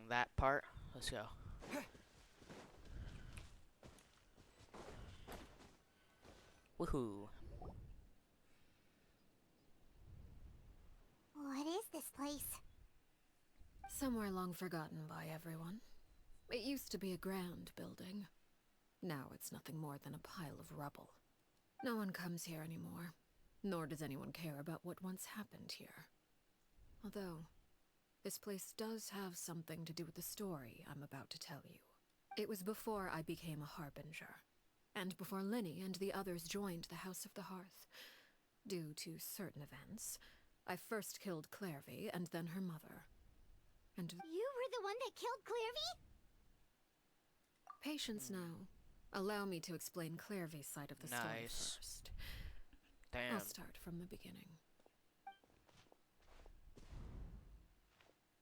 that part. Let's go. Woohoo. What is this place? Somewhere long forgotten by everyone. It used to be a grand building. Now it's nothing more than a pile of rubble. No one comes here anymore, nor does anyone care about what once happened here. Although, this place does have something to do with the story I'm about to tell you. It was before I became a harbinger, and before Linny and the others joined the House of the Hearth. Due to certain events, I first killed Clairvy and then her mother. And You were the one that killed Clairvy? patience now. Allow me to explain Clairvy's side of the story Nice. first. Damn. I'll start from the beginning.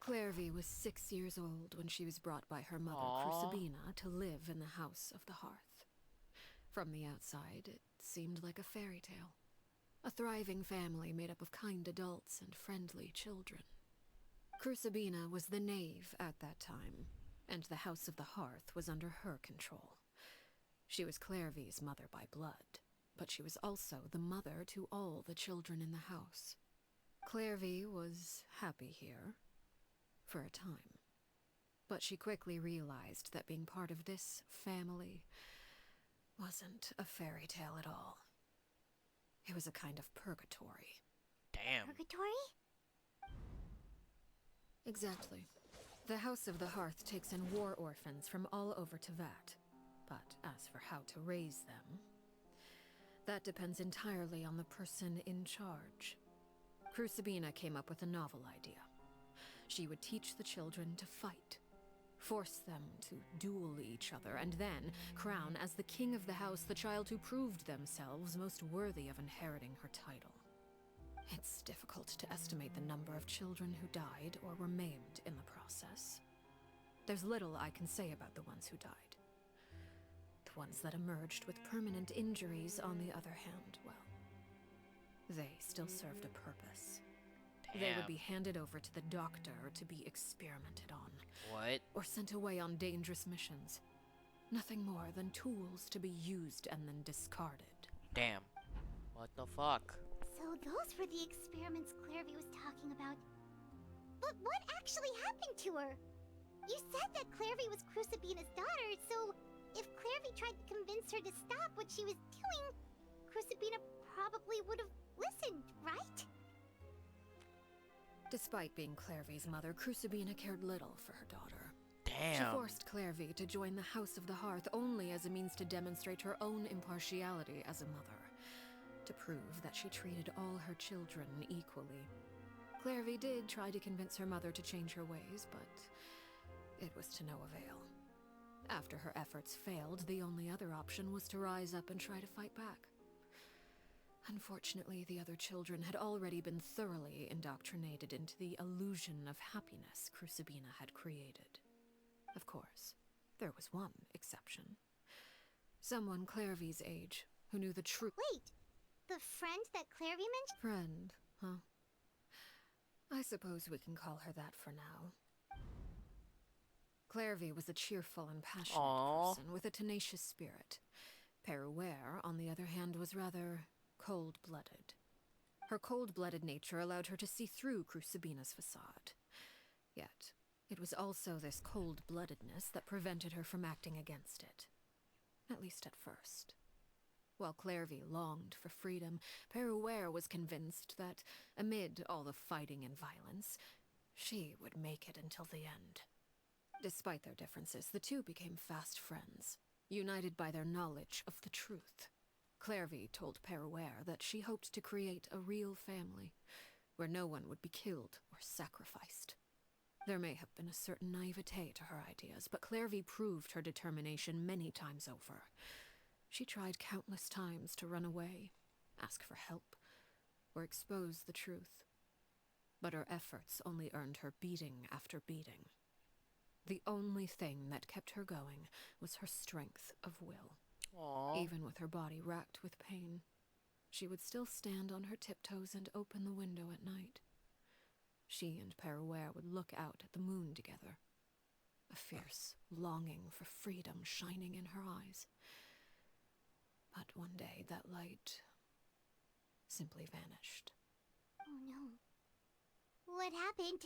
Clairvy was 6 years old when she was brought by her mother, Aww. Crucibina, to live in the House of the Hearth. From the outside, it seemed like a fairy tale. A thriving family made up of kind adults and friendly children. Crucibina was the knave at that time, and the House of the Hearth was under her control. She was Clairvy's mother by blood, but she was also the mother to all the children in the house. Clairvy was happy here, for a time. But she quickly realized that being part of this family wasn't a fairy tale at all. It was a kind of purgatory. Damn. Purgatory? Exactly. The House of the Hearth takes in war orphans from all over Tevat. But as for how to raise them, that depends entirely on the person in charge. Crucibina came up with a novel idea. She would teach the children to fight, force them to duel each other, and then crown as the king of the house the child who proved themselves most worthy of inheriting her title. It's difficult to estimate the number of children who died or were maimed in the process. There's little I can say about the ones who died. The ones that emerged with permanent injuries, on the other hand, well, they still served a purpose. Damn. They would be handed over to the doctor to be experimented on, What? or sent away on dangerous missions. Nothing more than tools to be used and then discarded. Damn. What the fuck? So those were the experiments Clairvy was talking about. But what actually happened to her? You said that Clairvy was Crucibina's daughter, so if Clairvy tried to convince her to stop what she was doing, Crucibina probably would have listened, right? Despite being Clairvy's mother, Crucibina cared little for her daughter. Damn. She forced Clairvy to join the House of the Hearth only as a means to demonstrate her own impartiality as a mother, to prove that she treated all her children equally. Clairvy did try to convince her mother to change her ways, but it was to no avail. After her efforts failed, the only other option was to rise up and try to fight back. Unfortunately, the other children had already been thoroughly indoctrinated into the illusion of happiness Crucibina had created. Of course, there was one exception. Someone Clairvy's age, who knew the truth. Wait, the friend that Clairvy mentioned? Friend, huh? I suppose we can call her that for now. Clairvy was a cheerful and passionate Aww. person with a tenacious spirit. Peruere, on the other hand, was rather cold-blooded. Her cold-blooded nature allowed her to see through Crucibina's facade. Yet, it was also this cold-bloodedness that prevented her from acting against it. At least at first. While Clairvy longed for freedom, Peruere was convinced that, amid all the fighting and violence, she would make it until the end. Despite their differences, the two became fast friends, united by their knowledge of the truth. Clairvy told Peruere that she hoped to create a real family, where no one would be killed or sacrificed. There may have been a certain naivete to her ideas, but Clairvy proved her determination many times over. She tried countless times to run away, ask for help, or expose the truth. But her efforts only earned her beating after beating. The only thing that kept her going was her strength of will. Aww. Even with her body racked with pain, she would still stand on her tiptoes and open the window at night. She and Peruere would look out at the moon together, fierce longing for freedom shining in her eyes. But one day that light simply vanished. Oh no. What happened?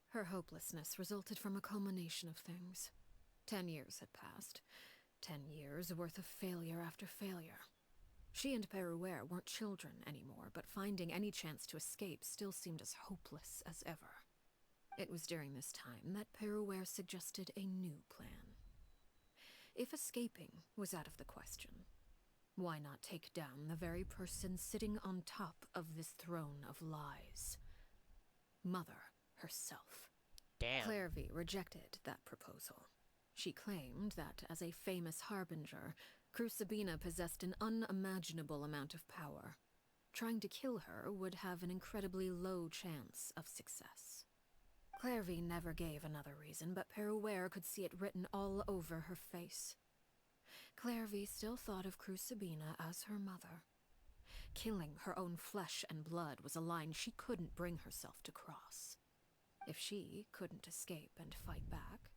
Her hopelessness resulted from a culmination of things. 10 years had passed. 10 years worth of failure after failure. She and Peruere weren't children anymore, but finding any chance to escape still seemed as hopeless as ever. It was during this time that Peruere suggested a new plan. If escaping was out of the question, why not take down the very person sitting on top of this throne of lies? Mother herself. Damn. Clairvy rejected that proposal. She claimed that, as a famous harbinger, Crucibina possessed an unimaginable amount of power. Trying to kill her would have an incredibly low chance of success. Clairvy never gave another reason, but Peruere could see it written all over her face. Clairvy still thought of Crucibina as her mother. Killing her own flesh and blood was a line she couldn't bring herself to cross. If she couldn't escape and fight back,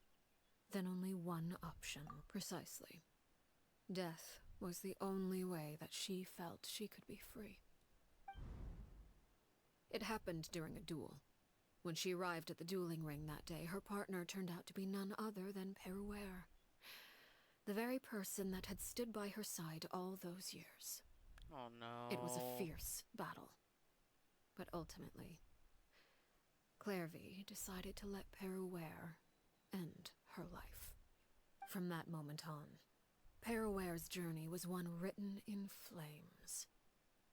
then only one option. Precisely. Death was the only way that she felt she could be free. It happened during a duel. When she arrived at the dueling ring that day, her partner turned out to be none other than Peruere. The very person that had stood by her side all those years. Oh no. It was a fierce battle. But ultimately, Clairvy decided to let Peruere end her life. From that moment on, Peruere's journey was one written in flames.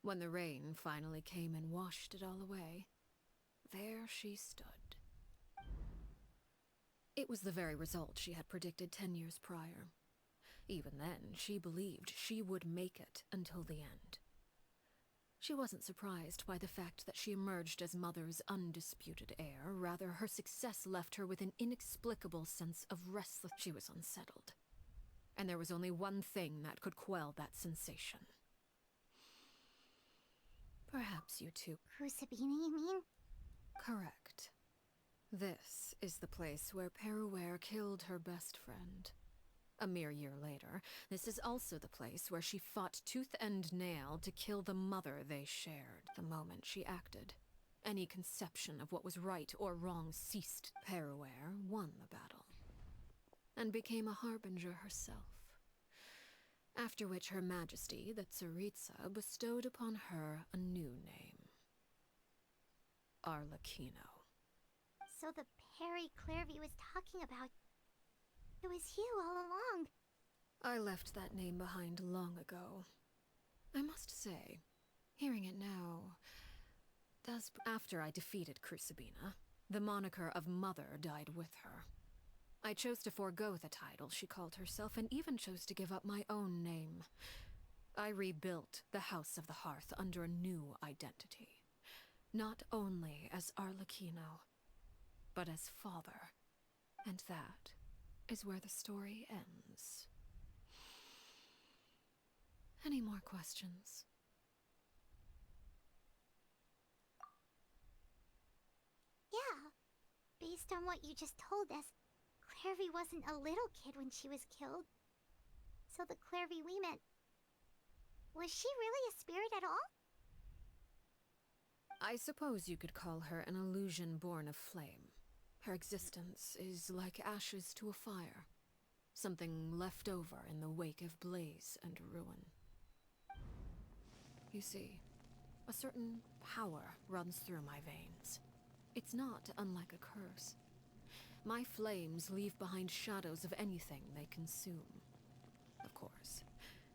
When the rain finally came and washed it all away, there she stood. It was the very result she had predicted 10 years prior. Even then, she believed she would make it until the end. She wasn't surprised by the fact that she emerged as Mother's undisputed heir. Rather, her success left her with an inexplicable sense of restlessness. She was unsettled. And there was only one thing that could quell that sensation. Perhaps you too. Crucibina, you mean? Correct. This is the place where Peruere killed her best friend. A mere year later, this is also the place where she fought tooth and nail to kill the mother they shared. The moment she acted, any conception of what was right or wrong ceased. Peruere won the battle, and became a harbinger herself. After which Her Majesty, the Tsaritsa, bestowed upon her a new name. Arlecchino. So the Perry Clairvy was talking about, it was you all along. I left that name behind long ago. I must say, hearing it now, after I defeated Crucibina, the moniker of Mother died with her. I chose to forego the title she called herself, and even chose to give up my own name. I rebuilt the House of the Hearth under a new identity. Not only as Arlecchino, but as father. And that is where the story ends. Any more questions? Yeah. Based on what you just told us, Clairvy wasn't a little kid when she was killed. So the Clairvy we met, was she really a spirit at all? I suppose you could call her an illusion born of flame. Her existence is like ashes to a fire. Something left over in the wake of blaze and ruin. You see, a certain power runs through my veins. It's not unlike a curse. My flames leave behind shadows of anything they consume. Of course,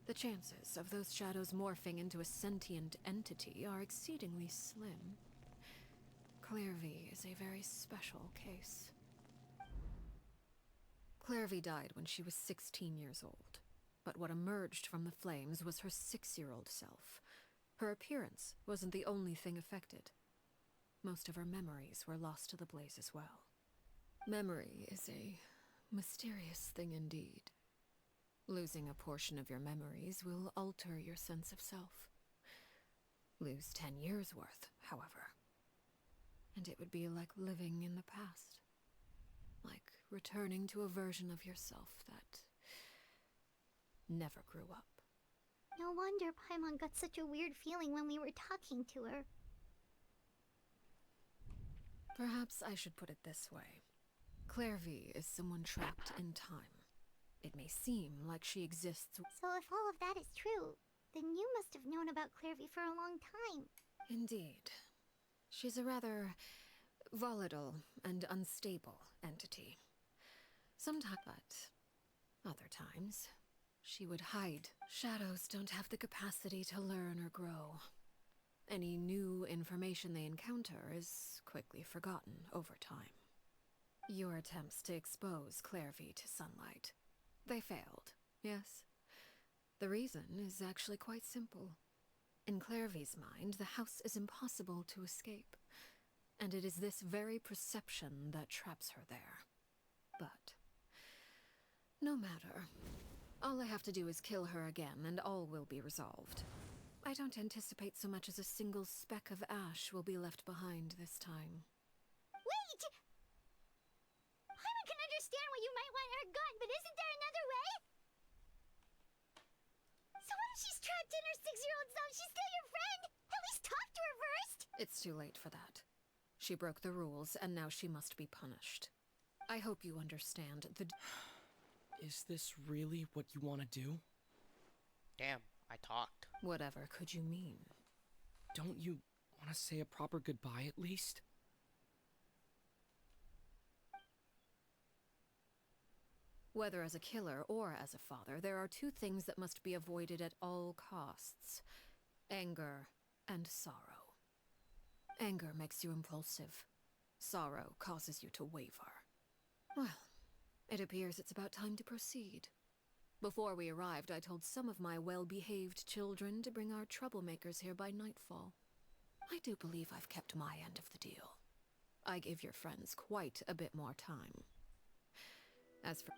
the chances of those shadows morphing into a sentient entity are exceedingly slim. Clairvy is a very special case. Clairvy died when she was 16 years old, but what emerged from the flames was her 6-year-old self. Her appearance wasn't the only thing affected. Most of her memories were lost to the blaze as well. Memory is a mysterious thing indeed. Losing a portion of your memories will alter your sense of self. Lose 10 years' worth, however, and it would be like living in the past. returning to a version of yourself that never grew up. No wonder Paimon got such a weird feeling when we were talking to her. Perhaps I should put it this way. Clairvy is someone trapped in time. It may seem like she exists. So if all of that is true, then you must have known about Clairvy for a long time. Indeed. She's a rather volatile and unstable entity. Sometimes, but other times, she would hide. Shadows don't have the capacity to learn or grow. Any new information they encounter is quickly forgotten over time. Your attempts to expose Clairvy to sunlight, they failed, yes? The reason is actually quite simple. In Clairvy's mind, the house is impossible to escape, and it is this very perception that traps her there. But no matter. All I have to do is kill her again, and all will be resolved. I don't anticipate so much as a single speck of ash will be left behind this time. Wait! Paimon can understand why you might want her gone, but isn't there another way? So what if she's trapped in her 6-year-old self? She's still your friend! At least talk to her first! It's too late for that. She broke the rules, and now she must be punished. I hope you understand the... Is this really what you want to do? Damn, I talked. Whatever could you mean? Don't you want to say a proper goodbye at least? Whether as a killer or as a father, there are two things that must be avoided at all costs: anger and sorrow. Anger makes you impulsive. Sorrow causes you to waver. Well, it appears it's about time to proceed. Before we arrived, I told some of my well-behaved children to bring our troublemakers here by nightfall. I do believe I've kept my end of the deal. I gave your friends quite a bit more time. As for...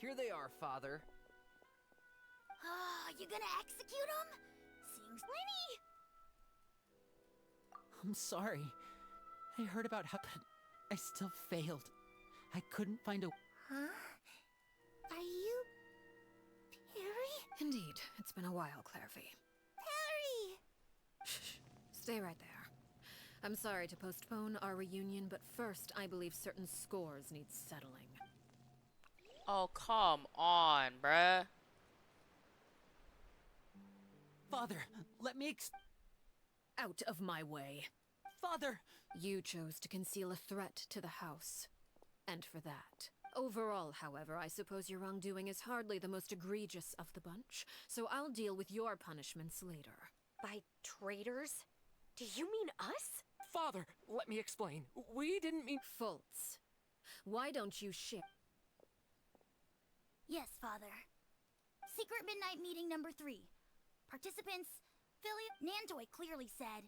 Here they are, Father. Oh, you gonna execute him? Seems... Lenny! I'm sorry. I heard about how... but I still failed. I couldn't find a... Huh? Are you... Perry? Indeed, it's been a while, Clairvy. Perry! Shh. Stay right there. I'm sorry to postpone our reunion, but first I believe certain scores need settling. Oh, come on, bruh. Father, let me Out of my way. Father! You chose to conceal a threat to the house. And for that. Overall, however, I suppose your wrongdoing is hardly the most egregious of the bunch, so I'll deal with your punishments later. By traitors? Do you mean us? Father, let me explain. We didn't mean... Fultz, why don't you share? Yes, Father. Secret Midnight Meeting number 3. Participants, Nantoy clearly said,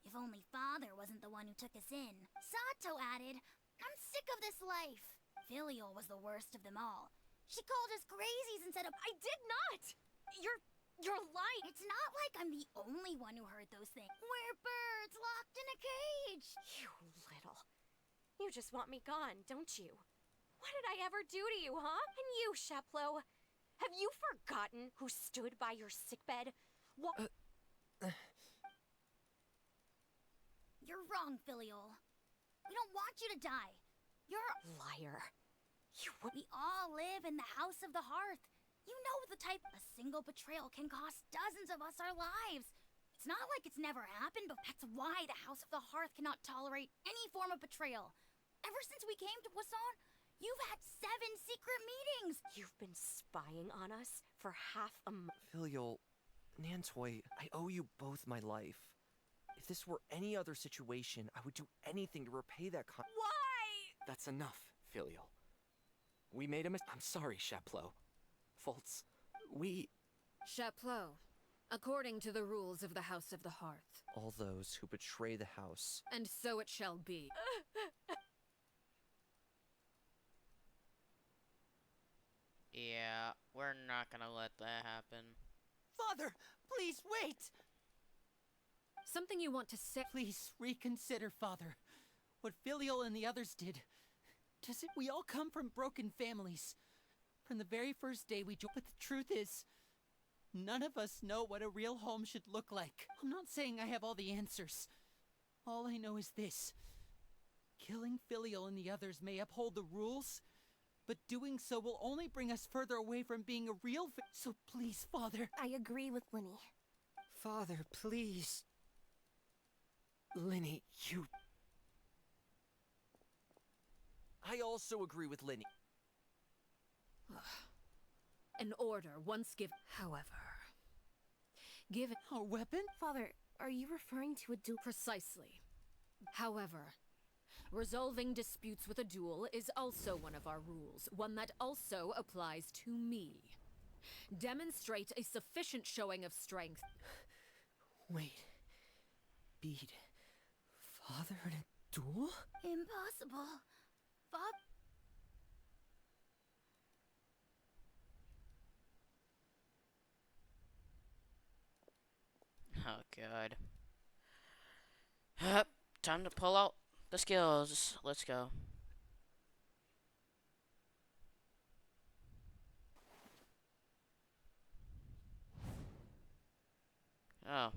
if only Father wasn't the one who took us in. Sato added, I'm sick of this life. Filial was the worst of them all. She called us crazies instead of... I did not! You're lying! It's not like I'm the only one who heard those things. We're birds locked in a cage! You little... You just want me gone, don't you? What did I ever do to you, huh? And you, Sheplo, have you forgotten who stood by your sickbed? What? You're wrong, Filial. We don't want you to die. You're... Liar. You would... We all live in the House of the Hearth. You know the type... A single betrayal can cost dozens of us our lives. It's not like it's never happened, but that's why the House of the Hearth cannot tolerate any form of betrayal. Ever since we came to Poisson, you've had 7 secret meetings! You've been spying on us for half a month. Filial, Nantoy, I owe you both my life. If this were any other situation, I would do anything to repay that Why? That's enough, Filial. We made a mistake. I'm sorry, Sheplo. Fultz, we... Chaplot, according to the rules of the House of the Hearth. All those who betray the house. And so it shall be. Yeah, we're not gonna let that happen. Father, please wait! Something you want to say? Please reconsider, Father. What Filial and the others did. We all come from broken families. From the very first day we joined. But the truth is, none of us know what a real home should look like. I'm not saying I have all the answers. All I know is this. Killing Filial and the others may uphold the rules, but doing so will only bring us further away from being a real So please, Father. I agree with Linny. Father, please. Linny, you... I also agree with Linny. An order once given. However, given. Our weapon? Father, are you referring to a duel? Precisely. However, resolving disputes with a duel is also one of our rules, one that also applies to me. Demonstrate a sufficient showing of strength. Wait. Bede. Father in a duel? Impossible. Father. Oh god. Hup, time to pull out the skills. Let's go. Oh.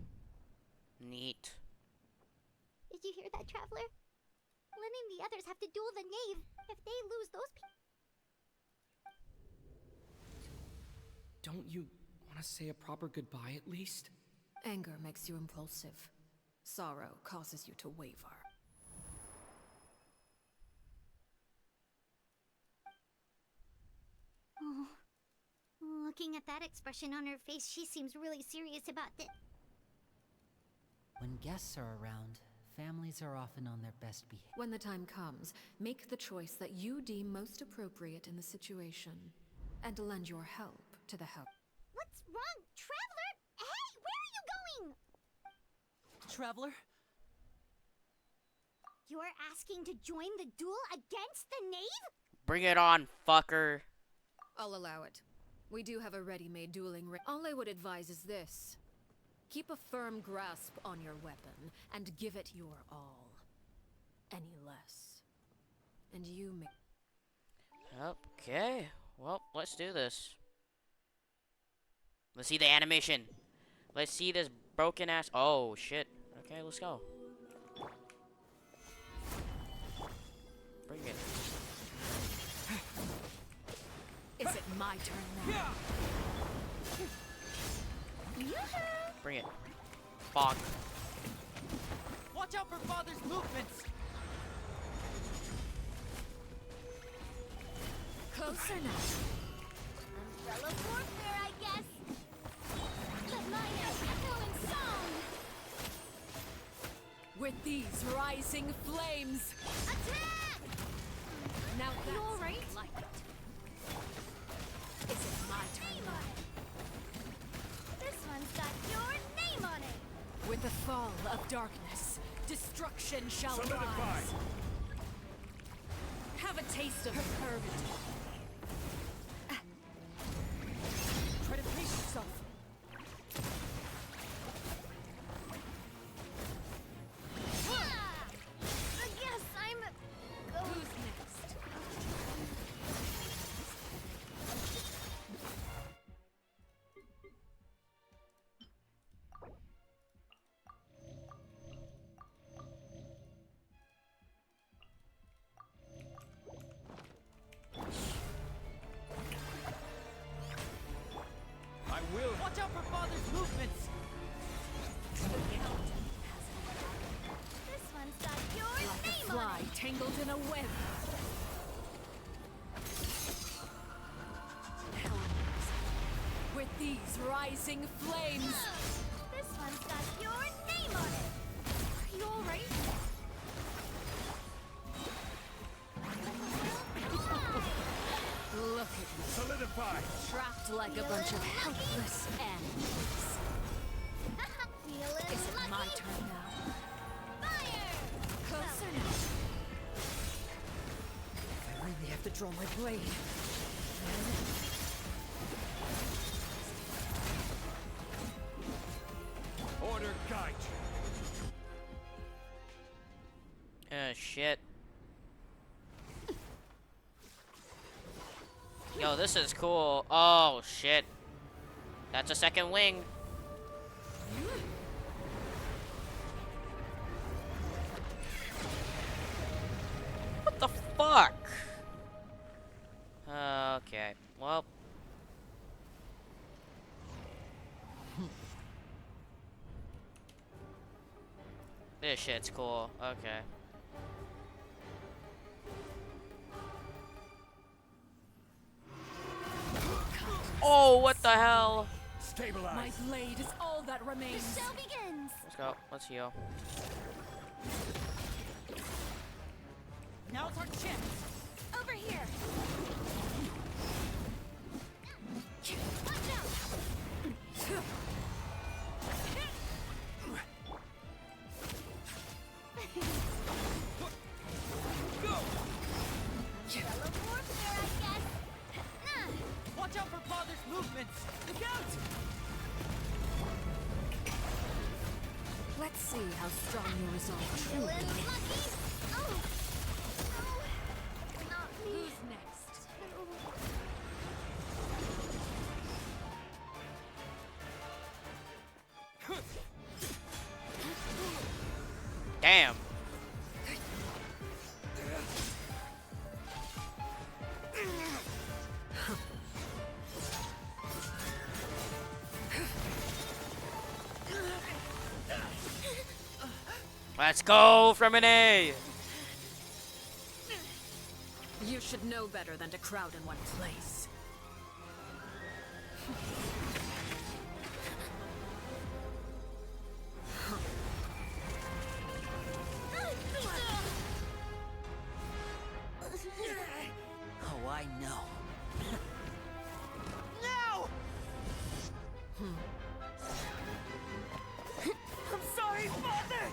Neat. Did you hear that, Traveler? Lynn and the others have to duel the knave. If they lose, those people. Don't you want to say a proper goodbye at least? Anger makes you impulsive. Sorrow causes you to waver. Oh. Looking at that expression on her face, she seems really serious about this. When guests are around, families are often on their best behavior. When the time comes, make the choice that you deem most appropriate in the situation, and lend your help to the help. What's wrong, Traveler? Hey, where are you going? Traveler? You're asking to join the duel against the knave? Bring it on, fucker. I'll allow it. We do have a ready-made dueling ring. All I would advise is this. Keep a firm grasp on your weapon, and give it your all. Any less. And you may... Okay. Well, let's do this. Let's see the animation. Let's see this broken ass... Oh, shit. Okay, let's go. Bring it. Is it my turn now? Bring it. Bonk. Watch out for Father's movements! Closer now. Umbrella warfare, I guess. The miners echo in song. With these rising flames. Attack! Now that's You all right? like it. Is it my turn now? This one's got your name on it. With the fall of darkness, destruction shall rise. Have a taste of perverted. Try to pace yourself. I guess I'm... Who's next? I will. Watch out for Father's movements! This one's got your Like a name on fly it. tangled in a web. With these rising flames. This one's got your name on it. Are you all right? Look at you, Solidify. trapped like a bunch of helpless animals. Feeling Is it lucky? my turn now? Fire! Closer now. I really have to draw my blade. Order guide you. Shit. Yo, this is cool. Oh, shit. That's a second wing. What the fuck? Okay. Well. This shit's cool. Okay. Oh, what the hell? My blade is all that remains. The show begins. Let's go. Let's heal. Now's our chance. Over here. Watch out. Teleport there, I guess. Watch out for Father's movements. Look out! Let's see how strong your resolve truly Villain is. monkey. Oh. No. Not me. Who's next? Damn. Let's go from an A. You should know better than to crowd in one place. Oh, I know. No! I'm sorry, Father!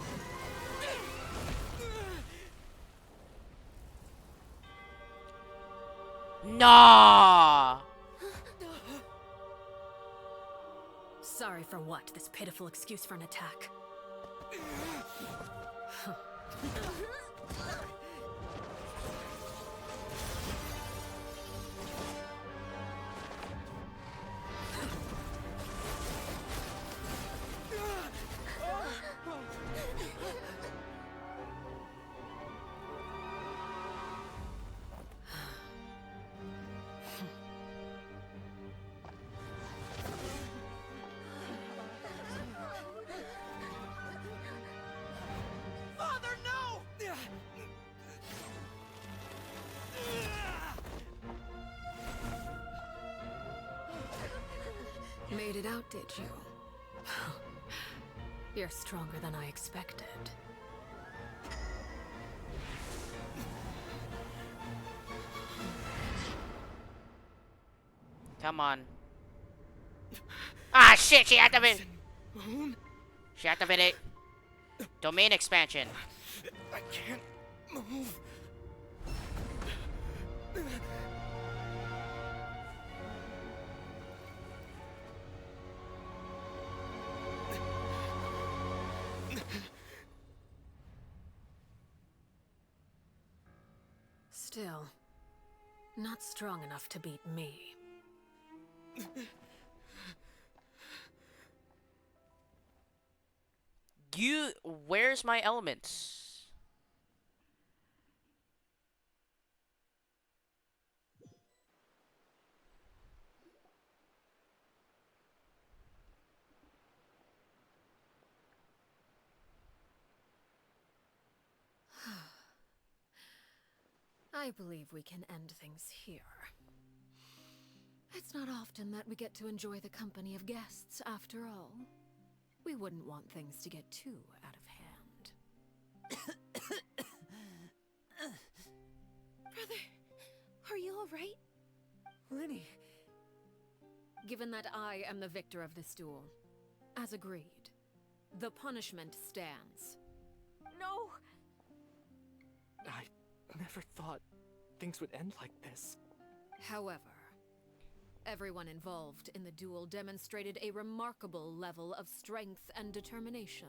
Nah. Sorry for what? This pitiful excuse for an attack. Father, no! Made it out, did you? You're stronger than I expected. Come on. Ah, shit, she activated. She activated domain expansion. I can't move. Still, not strong enough to beat me. Where's my elements? I believe we can end things here. It's not often that we get to enjoy the company of guests, after all. We wouldn't want things to get too out of hand. Brother, are you alright? Lenny. Given that I am the victor of this duel, as agreed, the punishment stands. No! I never thought things would end like this. However, everyone involved in the duel demonstrated a remarkable level of strength and determination.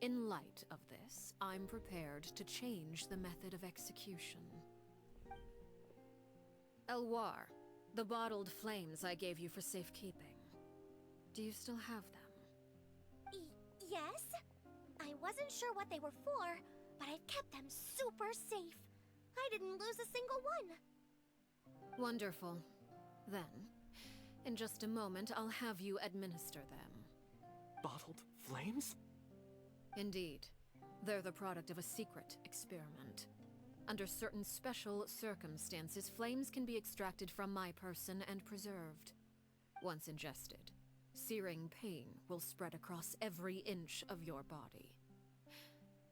In light of this, I'm prepared to change the method of execution. Elwar, the bottled flames I gave you for safekeeping. Do you still have them? Yes? I wasn't sure what they were for, but I've kept them super safe. I didn't lose a single one. Wonderful. Then, in just a moment, I'll have you administer them. Bottled flames? Indeed. They're the product of a secret experiment. Under certain special circumstances, flames can be extracted from my person and preserved. Once ingested, searing pain will spread across every inch of your body.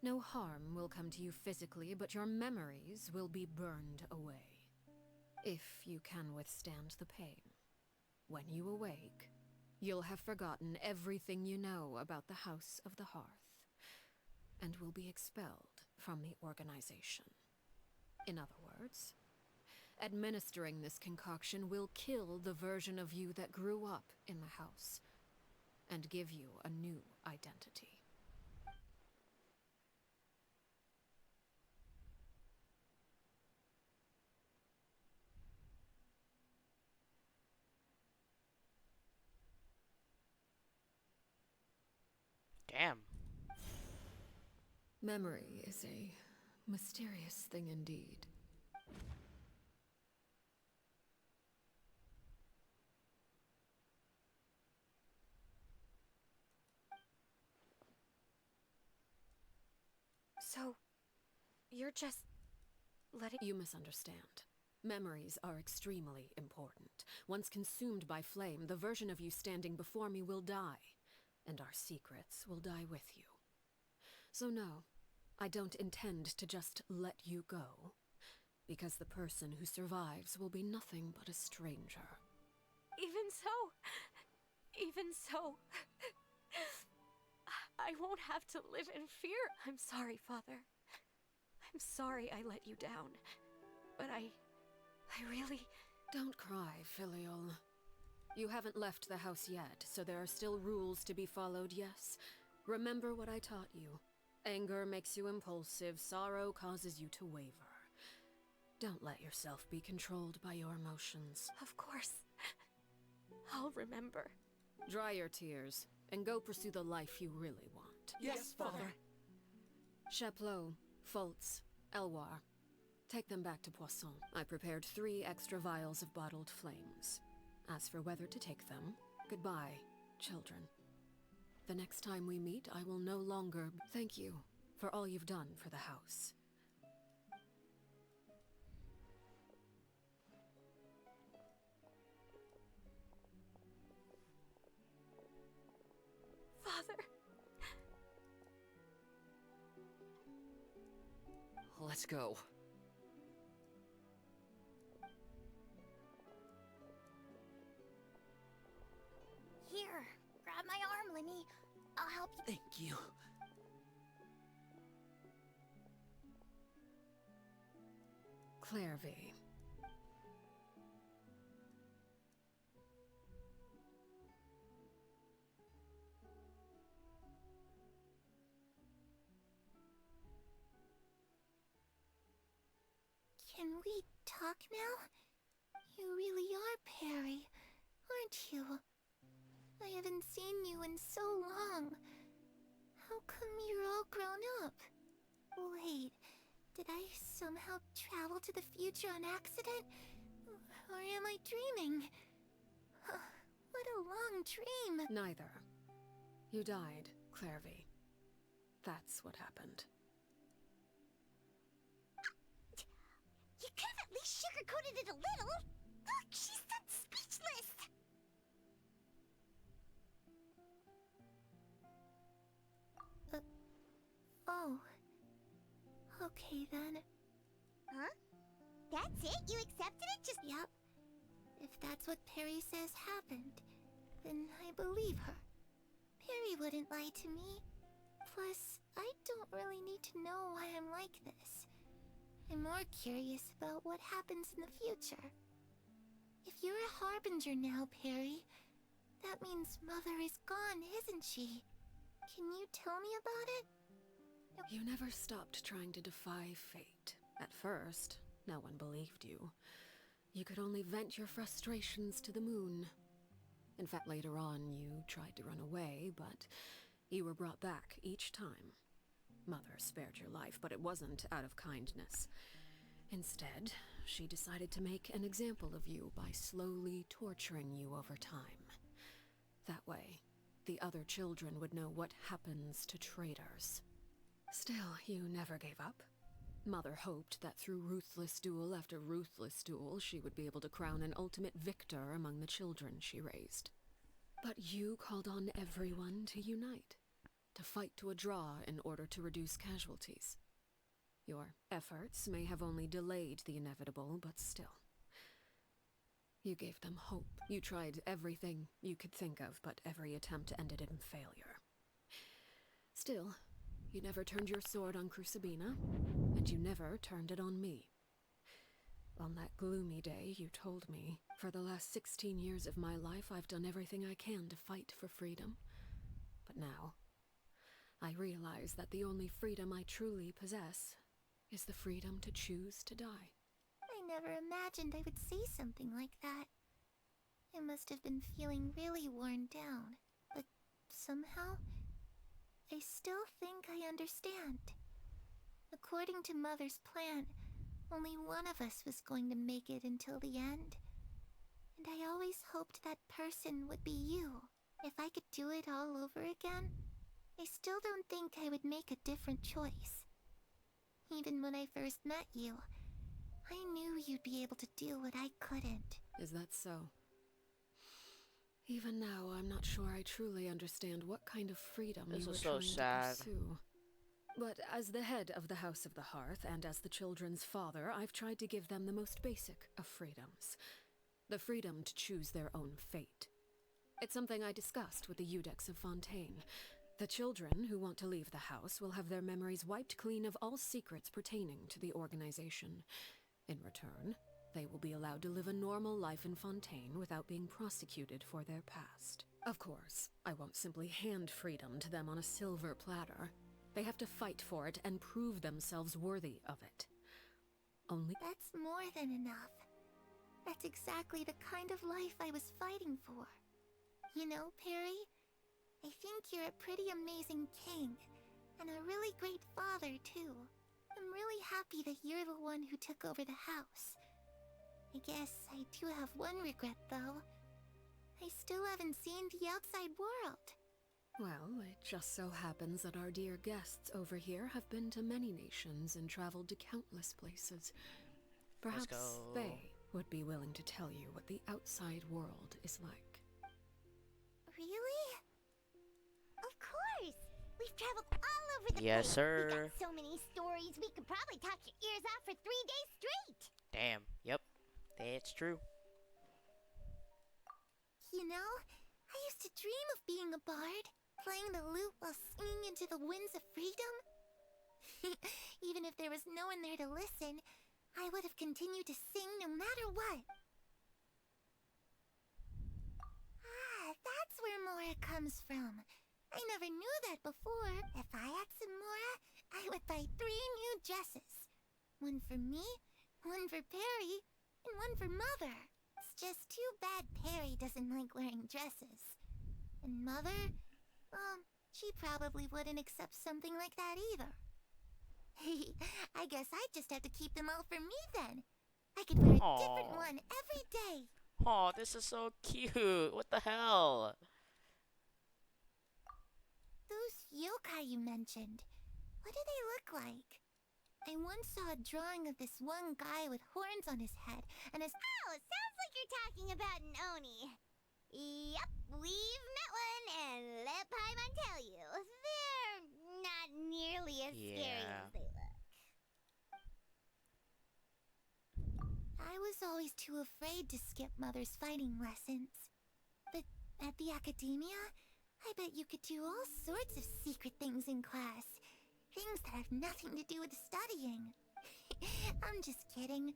No harm will come to you physically, but your memories will be burned away. If you can withstand the pain. When you awake, you'll have forgotten everything you know about the House of the Hearth, and will be expelled from the organization. In other words, administering this concoction will kill the version of you that grew up in the house, and give you a new identity. Damn. Memory is a mysterious thing indeed. So, you're just letting... You misunderstand. Memories are extremely important. Once consumed by flame, the version of you standing before me will die, and our secrets will die with you. So no, I don't intend to just let you go, because the person who survives will be nothing but a stranger. Even so, I won't have to live in fear. I'm sorry, Father. I'm sorry I let you down, but I really... Don't cry, Filial. You haven't left the house yet, so there are still rules to be followed, yes? Remember what I taught you. Anger makes you impulsive, sorrow causes you to waver. Don't let yourself be controlled by your emotions. Of course. I'll remember. Dry your tears, and go pursue the life you really want. Yes, Father. Chaplot, Foltz, Elwar. Take them back to Poisson. I prepared 3 extra vials of bottled flames. As for whether to take them, goodbye, children. The next time we meet, I will no longer thank you for all you've done for the house. Father. Let's go. Here, grab my arm, Lemmy. I'll help you. Thank you. Clairvy. Can we talk now? You really are Perry, aren't you? I haven't seen you in so long. How come you're all grown up? Wait, did I somehow travel to the future on accident? Or am I dreaming? What a long dream! Neither. You died, Clairvy. That's what happened. You could have at least sugarcoated it a little! Look, she's that speechless! Oh. Okay then. Huh? That's it? You accepted it? Just... Yep. If that's what Perry says happened, then I believe her. Perry wouldn't lie to me. Plus, I don't really need to know why I'm like this. I'm more curious about what happens in the future. If you're a harbinger now, Perry, that means Mother is gone, isn't she? Can you tell me about it? You never stopped trying to defy fate. At first, no one believed you. You could only vent your frustrations to the moon. In fact, later on, you tried to run away, but you were brought back each time. Mother spared your life, but it wasn't out of kindness. Instead, she decided to make an example of you by slowly torturing you over time. That way, the other children would know what happens to traitors. Still, you never gave up. Mother hoped that through ruthless duel after ruthless duel, she would be able to crown an ultimate victor among the children she raised. But you called on everyone to unite, to fight to a draw in order to reduce casualties. Your efforts may have only delayed the inevitable, but still. You gave them hope. You tried everything you could think of, but every attempt ended in failure. Still, you never turned your sword on Crucibina, and you never turned it on me. On that gloomy day, you told me, for the last 16 years of my life, I've done everything I can to fight for freedom. But now, I realize that the only freedom I truly possess is the freedom to choose to die. I never imagined I would say something like that. I must have been feeling really worn down, but somehow, I still think I understand. According to Mother's plan, only one of us was going to make it until the end. And I always hoped that person would be you. If I could do it all over again, I still don't think I would make a different choice. Even when I first met you, I knew you'd be able to do what I couldn't. Is that so? Even now, I'm not sure I truly understand what kind of freedom This you were is so trying sad. to pursue. But as the head of the House of the Hearth, and as the children's father, I've tried to give them the most basic of freedoms. The freedom to choose their own fate. It's something I discussed with the Eudex of Fontaine. The children who want to leave the house will have their memories wiped clean of all secrets pertaining to the organization. In return, they will be allowed to live a normal life in Fontaine without being prosecuted for their past. Of course, I won't simply hand freedom to them on a silver platter. They have to fight for it and prove themselves worthy of it. That's more than enough. That's exactly the kind of life I was fighting for. You know, Perry, I think you're a pretty amazing king, and a really great father, too. I'm really happy that you're the one who took over the house. I guess I do have one regret, though. I still haven't seen the outside world. Well, it just so happens that our dear guests over here have been to many nations and traveled to countless places. Perhaps go. they would be willing to tell you what the outside world is like. Really? Of course! We've traveled all over the Yes, place. sir. We got so many stories, we could probably talk your ears out for 3 days straight. Damn. Yep. That's true. You know, I used to dream of being a bard, playing the lute while singing into the winds of freedom. Even if there was no one there to listen, I would have continued to sing no matter what. Ah, that's where Mora comes from. I never knew that before. If I had some Mora, I would buy 3 new dresses. One for me, one for Perry, and one for Mother. It's just too bad Perry doesn't like wearing dresses. And Mother, well, she probably wouldn't accept something like that either. I guess I'd just have to keep them all for me then. I could wear a different Aw. one every day. Oh, this is so cute. What the hell? Those yokai you mentioned, what do they look like? I once saw a drawing of this one guy with horns on his head and his— Oh, sounds like you're talking about an Oni. Yep, we've met one, and let Paimon tell you, they're not nearly as scary Yeah. as they look. I was always too afraid to skip Mother's fighting lessons. But at the academia, I bet you could do all sorts of secret things in class. Things that have nothing to do with studying. I'm just kidding.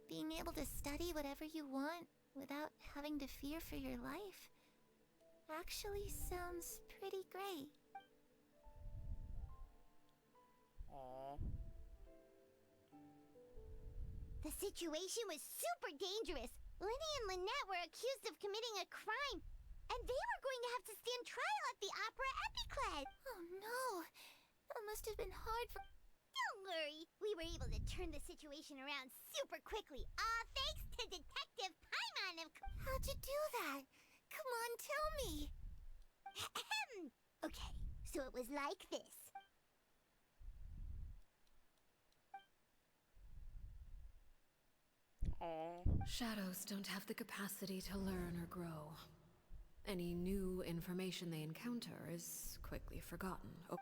Being able to study whatever you want without having to fear for your life actually sounds pretty great. Aw. The situation was super dangerous. Lenny and Lynette were accused of committing a crime, and they were going to have to stand trial at the Opera Epiclet. Oh no, that must have been hard for... Don't worry, we were able to turn the situation around super quickly, all thanks to Detective Paimon of... How'd you do that? Come on, tell me. Okay, so it was like this. Aw. Shadows don't have the capacity to learn or grow. Any new information they encounter is quickly forgotten. Oh.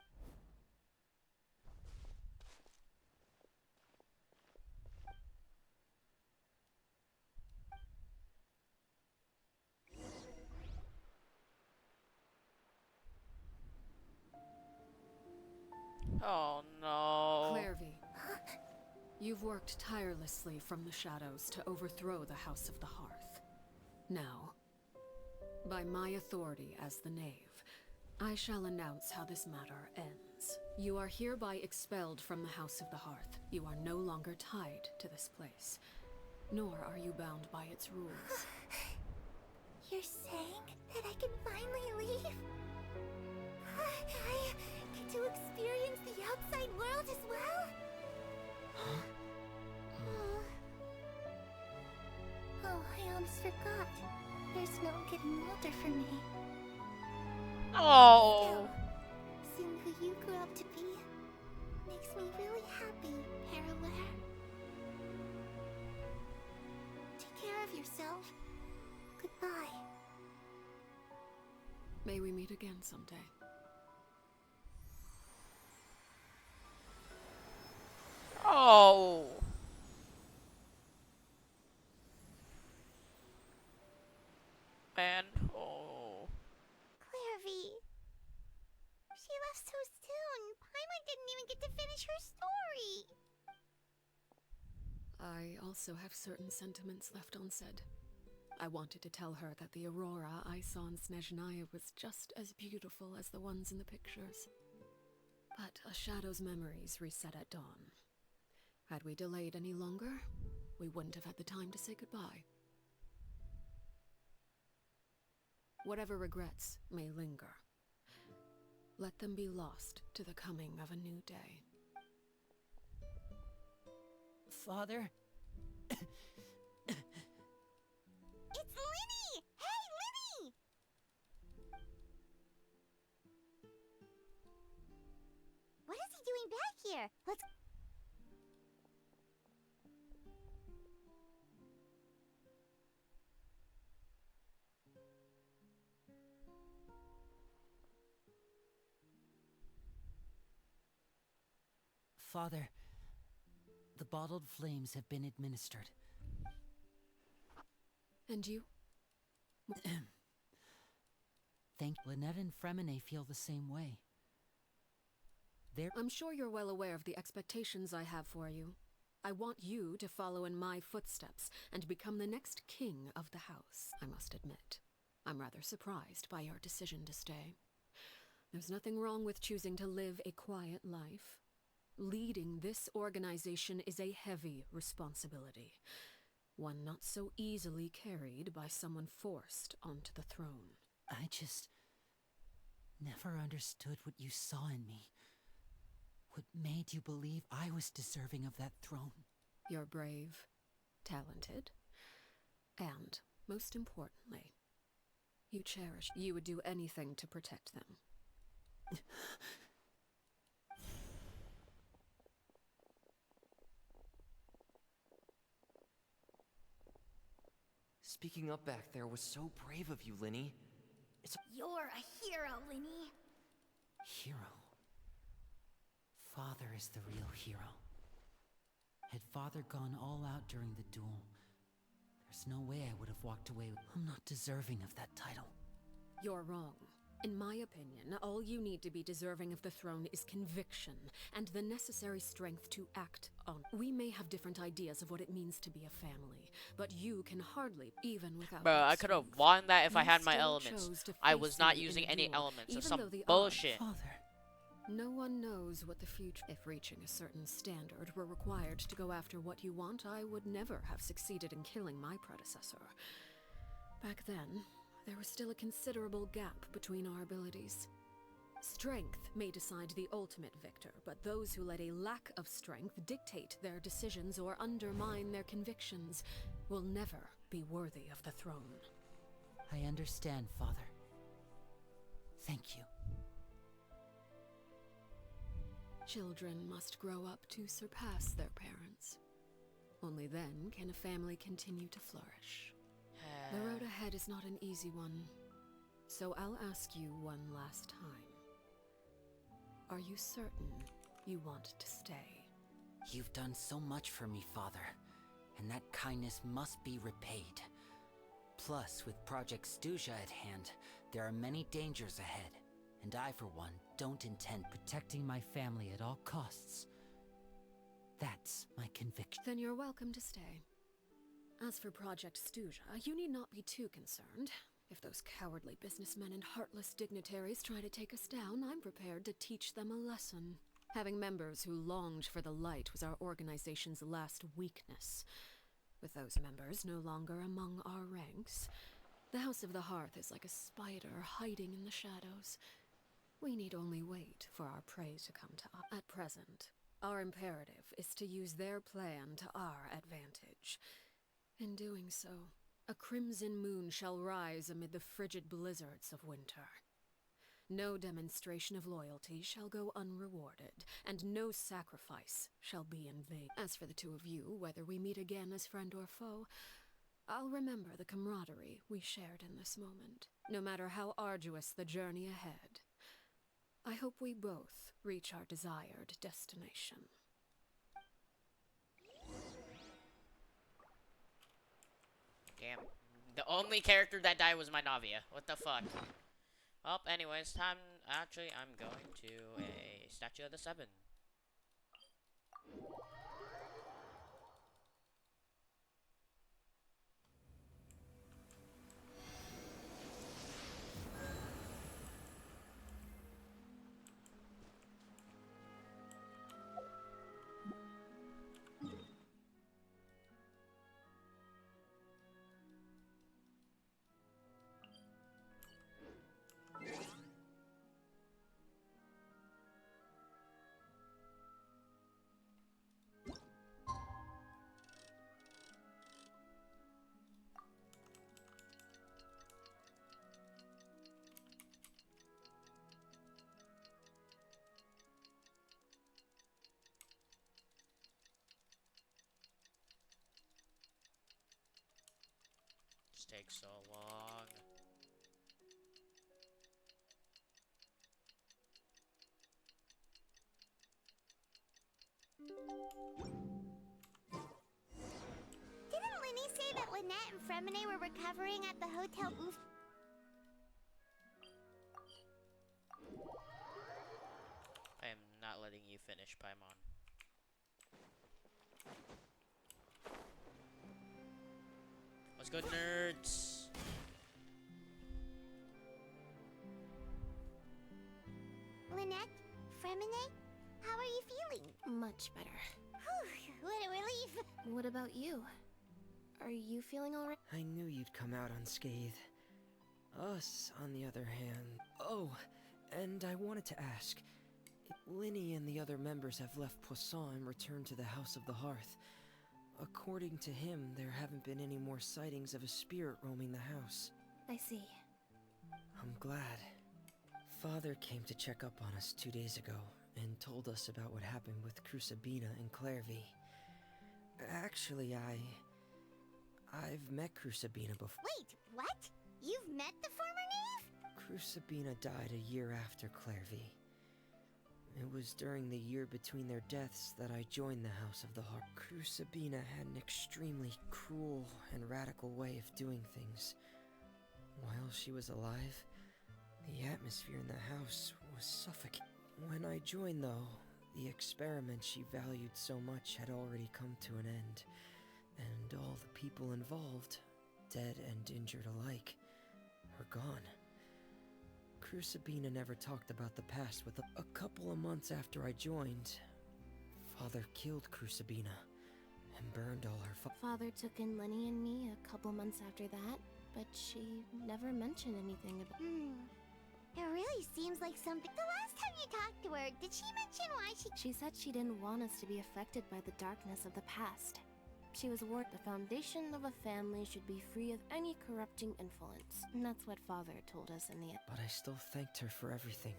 Oh no. Clairvy, you've worked tirelessly from the shadows to overthrow the House of the Hearth. Now, by my authority as the Knave, I shall announce how this matter ends. You are hereby expelled from the House of the Hearth. You are no longer tied to this place, nor are you bound by its rules. You're saying that I can finally leave? I get to experience the outside world as well? Oh, I almost forgot. There's no getting older for me. Oh. Seeing who you grew up to be makes me really happy, Paraware. Take care of yourself. Goodbye. May we meet again someday. Oh. Man. Oh. Clairvy. She left so soon. Paimon didn't even get to finish her story. I also have certain sentiments left unsaid. I wanted to tell her that the aurora I saw in Snezhnaya was just as beautiful as the ones in the pictures. But a shadow's memories reset at dawn. Had we delayed any longer, we wouldn't have had the time to say goodbye. Whatever regrets may linger, let them be lost to the coming of a new day. Father? It's Linny! Hey, Linny! What is he doing back here? Let's... Father, the bottled flames have been administered. And you? Thank Lynette and Fremine feel the same way. I'm sure you're well aware of the expectations I have for you. I want you to follow in my footsteps and become the next king of the house. I must admit, I'm rather surprised by your decision to stay. There's nothing wrong with choosing to live a quiet life. Leading this organization is a heavy responsibility, one not so easily carried by someone forced onto the throne. I just never understood what you saw in me. What made you believe I was deserving of that throne? You're brave, talented, and, most importantly, you cherish. You would do anything to protect them. Speaking up back there was so brave of you, Linny. You're a hero, Linny. Hero. Father is the real hero. Had Father gone all out during the duel, there's no way I would have walked away. I'm not deserving of that title. You're wrong. In my opinion, all you need to be deserving of the throne is conviction and the necessary strength to act on. We may have different ideas of what it means to be a family, but you can hardly, even without. Bro, I could have won that if I had my still elements. chose to I face was not me in using a any duel, elements. That's even some though the bullshit. Father, No one knows what the future... If reaching a certain standard were required to go after what you want, I would never have succeeded in killing my predecessor. Back then, there was still a considerable gap between our abilities. Strength may decide the ultimate victor, but those who let a lack of strength dictate their decisions or undermine their convictions will never be worthy of the throne. I understand, Father. Thank you. Children must grow up to surpass their parents. Only then can a family continue to flourish. The road ahead is not an easy one, so I'll ask you one last time. Are you certain you want to stay? You've done so much for me, Father, and that kindness must be repaid. Plus, with Project Stuja at hand, there are many dangers ahead, and I, for one, don't intend protecting my family at all costs. That's my conviction. Then you're welcome to stay. As for Project Stuja, you need not be too concerned. If those cowardly businessmen and heartless dignitaries try to take us down, I'm prepared to teach them a lesson. Having members who longed for the light was our organization's last weakness. With those members no longer among our ranks, the House of the Hearth is like a spider hiding in the shadows. We need only wait for our prey to come to us. At present, our imperative is to use their plan to our advantage. In doing so, a crimson moon shall rise amid the frigid blizzards of winter. No demonstration of loyalty shall go unrewarded, and no sacrifice shall be in vain. As for the two of you, whether we meet again as friend or foe, I'll remember the camaraderie we shared in this moment, no matter how arduous the journey ahead. I hope we both reach our desired destination. Damn. The only character that died was my Navia. What the fuck? Well, anyways, actually, I'm going to a Statue of the Seven. This takes so long. Didn't Linny say that Lynette and Fremine were recovering at the Hotel Oof? I am not letting you finish, Paimon. Let's go, nerds! Lynette? Fremine? How are you feeling? Much better. Whew, what a relief! What about you? Are you feeling alright? I knew you'd come out unscathed. Us, on the other hand... Oh, and I wanted to ask. Linny and the other members have left Poisson and returned to the House of the Hearth. According to him, there haven't been any more sightings of a spirit roaming the house. I see. I'm glad. Father came to check up on us 2 days ago and told us about what happened with Crusabina and Clairvy. Actually, I've met Crusabina before. Wait, what? You've met the former knave? Crusabina died a year after Clairvy. It was during the year between their deaths that I joined the House of the Heart. Crusabina had an extremely cruel and radical way of doing things. While she was alive, the atmosphere in the house was suffocating. When I joined, though, the experiment she valued so much had already come to an end, and all the people involved, dead and injured alike, were gone. Crucibina never talked about the past with a couple of months after I joined. Father killed Crucibina and burned all her Father took in Lenny and me a couple months after that, but she never mentioned anything about. It really seems like something. The last time you talked to her, did she mention why she. She said she didn't want us to be affected by the darkness of the past. She was worried the foundation of a family should be free of any corrupting influence. And that's what Father told us in the end. But I still thanked her for everything.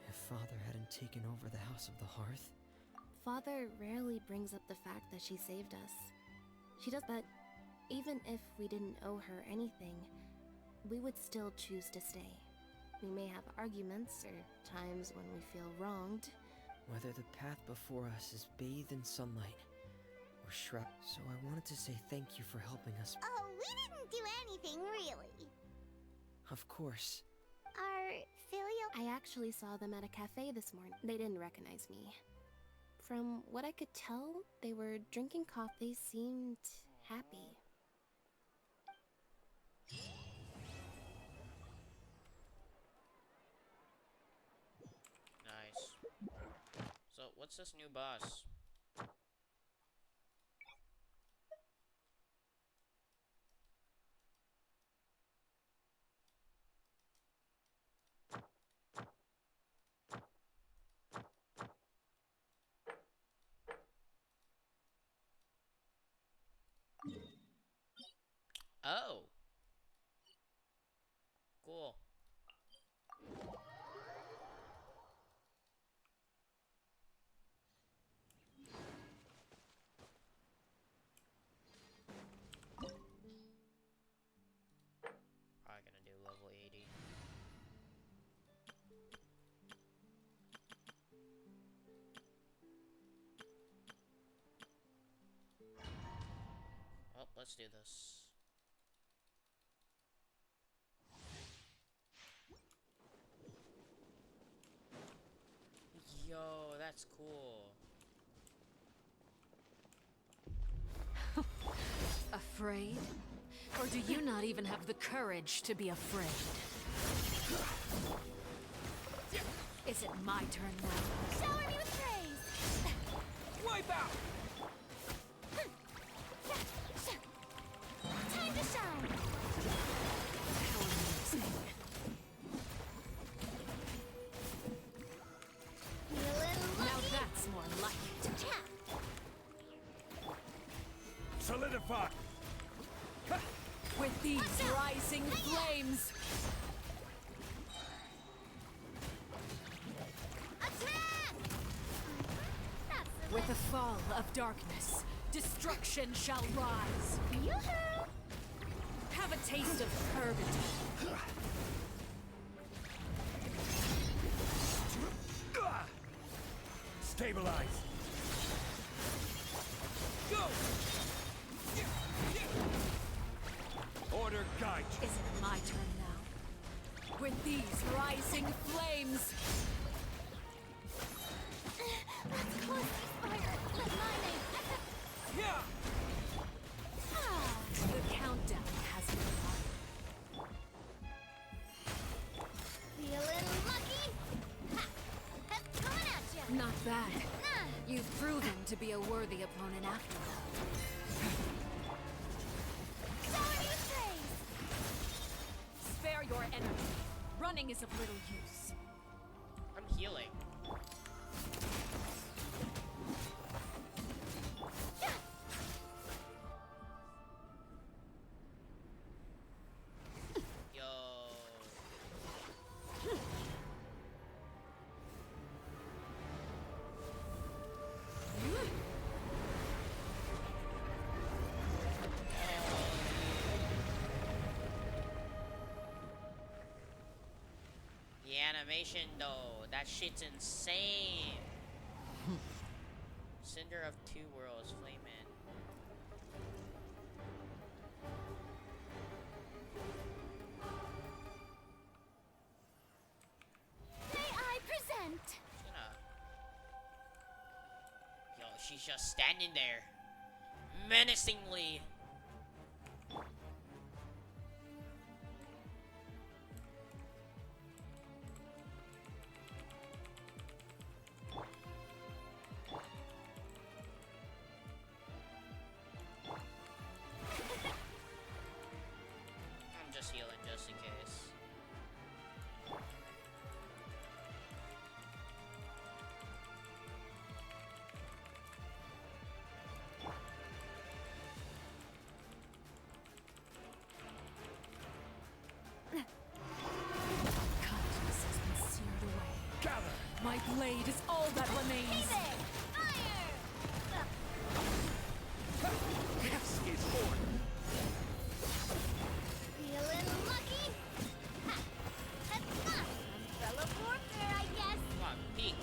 If Father hadn't taken over the House of the Hearth... Father rarely brings up the fact that she saved us. She does, but even if we didn't owe her anything, we would still choose to stay. We may have arguments or times when we feel wronged. Whether the path before us is bathed in sunlight or shrub. So I wanted to say thank you for helping us. Oh, we didn't do anything, really. Of course. Our filial. I actually saw them at a cafe this morning. They didn't recognize me. From what I could tell, they were drinking coffee. They seemed happy. Nice. So, what's this new boss? Oh. Cool. Probably gonna do level 80. Well, let's do this. Yo, that's cool. Afraid? Or do you not even have the courage to be afraid? Is it my turn now? Shower me with praise! Wipe out! Time to shine! How amazing. Feeling Now lucky! that's more like it. Solidify! With these rising flames, Attack! That's the with the fall of darkness, destruction shall rise. Yoo-hoo! Have a taste of purgatory. Stabilize! Go! Order guide you. Is it my turn now? With these rising flames, Let's close this fire! Let my name... Yeah! Ah! the countdown has begun. Feeling lucky? Ha! That's coming at ya! Not bad. Nah! You've proven to be a worthy opponent after all. Shower me with praise! Spare your energy. Running is of little use. I'm healing. Yo. The animation though, that shit's insane. Cinder of Two Worlds, Flame In. May I present? Yo, she's just standing there. Menacingly. My blade is all that remains. This is order. Feeling lucky? Ha! That's fun! Umbrella warfare, I guess! Come on, peek.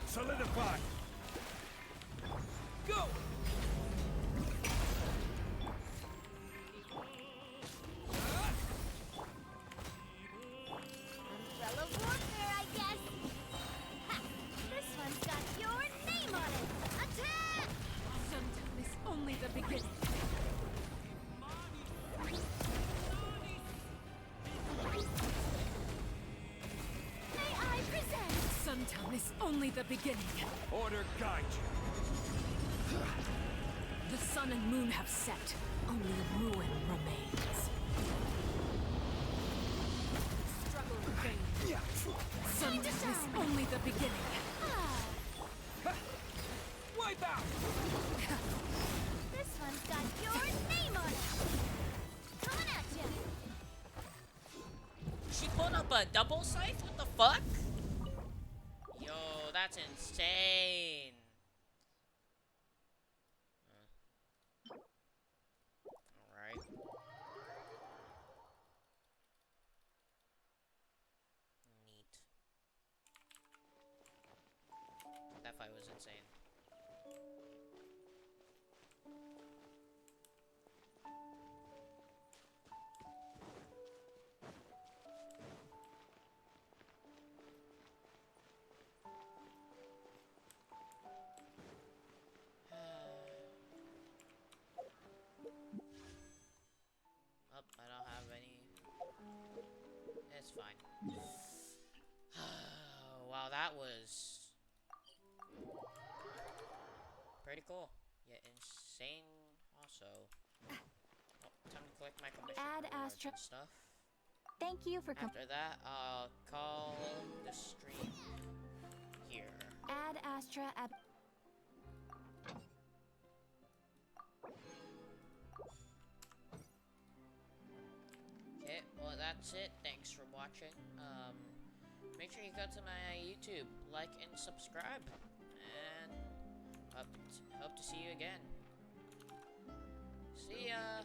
Solidify. Go. Umbrella warfare, I guess! Ha! This one's got your name on it! Attack! Sometimes it's only the beginning. May I present? Sometimes it's only the beginning. Order guide you. The sun and moon have set. Only ruin remains. Struggle in vain. Sometimes it's only the beginning. Ah, Wipe out. this one's got your name on it! Coming at you! She put up a double scythe? What the fuck? Yo, that's insane. Alright. Neat. That fight was insane. Oh, I don't have any. It's fine. Wow, that was pretty cool. Yeah, insane also. Oh, time to collect my commission Add rewards Astra- and stuff. Thank you for After that, I'll call the stream here. Add Astra ab- Okay, well that's it. Thanks for watching. Make sure you go to my YouTube, like and subscribe, and hope to see you again. See ya.